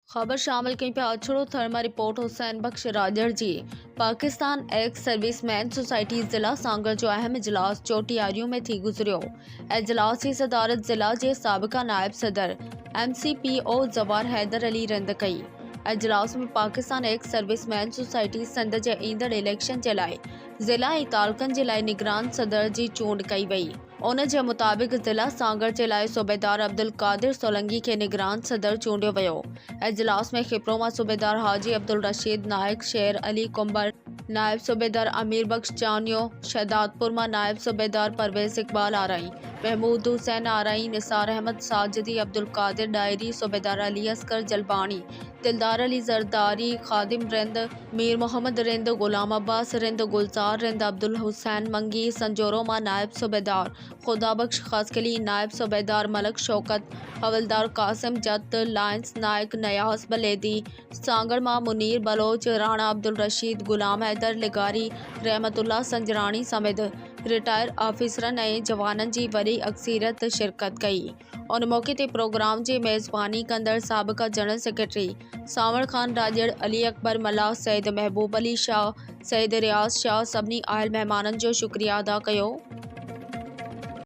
खबर शामिल कई पे अछड़ो थर्मा रिपोर्ट हुसैन बख्श राजर जी पाकिस्तान एक्स सर्विसमैन सोसाइटी ज़िला सांगर जो अहम इजलास चोटियारियों में थी गुजरियो। इजलास की सदारत ज़िला के साबिका नायब सदर MCPO जवार हैदर अली रंद कई। इजलास में पाकिस्तान एक्स सर्विसमैन सोसाइटी संद जे ईंदड़ इलेक्शन के लाइ ज़िला ऐं तालुकनि जे लाइ निगरान सदर जी चूंड कई वई। उन जे मुताबिक़ ज़िला सांगर के लाइ सूबेदार अब्दुल कादिर सोलंगी के निगरान सदर चूंडियो वियो। इजलास में खिपरो मां सूबेदार हाजी अब्दुल रशीद नाइक, शेर अली कुंबर नायब सूबेदार अमीर बख्श चानियो, शहदादपुर मां नायब सूबेदार परवेज़ इकबाल आरई, महमूद हुसैन आरई, निसार अहमद साजिदी, अब्दुल कादिर डायरी, सूबेदार अली असगर जलबानी, दिलदार अली जरदारी, खादिम रिंद, मीर मोहम्मद रिंद, गुलाम अब्बास रिंद, गुलजार रिंद, अब्दुल हुसैन मंगी, संजोरो मां नायब सूबेदार खुदा बख्श खसकली, नायब सूबेदार मलक शौकत, हवलदार कासिम जत, लायंस नायक नयाज बलेदी, सांगर मां मुनीर बलोच, राणा अब्दुल रशीद, गुलाम हैदर लिगारी, रहमतुल्लाह संजरानी समेत रिटायर ऑफिसरन ऐं जवाननि जी वॾी अक्सरियत शिरकत कई। उन मौके ते प्रोग्राम जी मेज़बानी कंदड़ साबिक़ा जनरल सेक्रेटरी सावण खान राजड़, अली अकबर मल्ला, सैयद महबूब अली शाह, सैयद रियाज़ शाह सभिनी आयल महिमाननि जो शुक्रिया अदा कयो।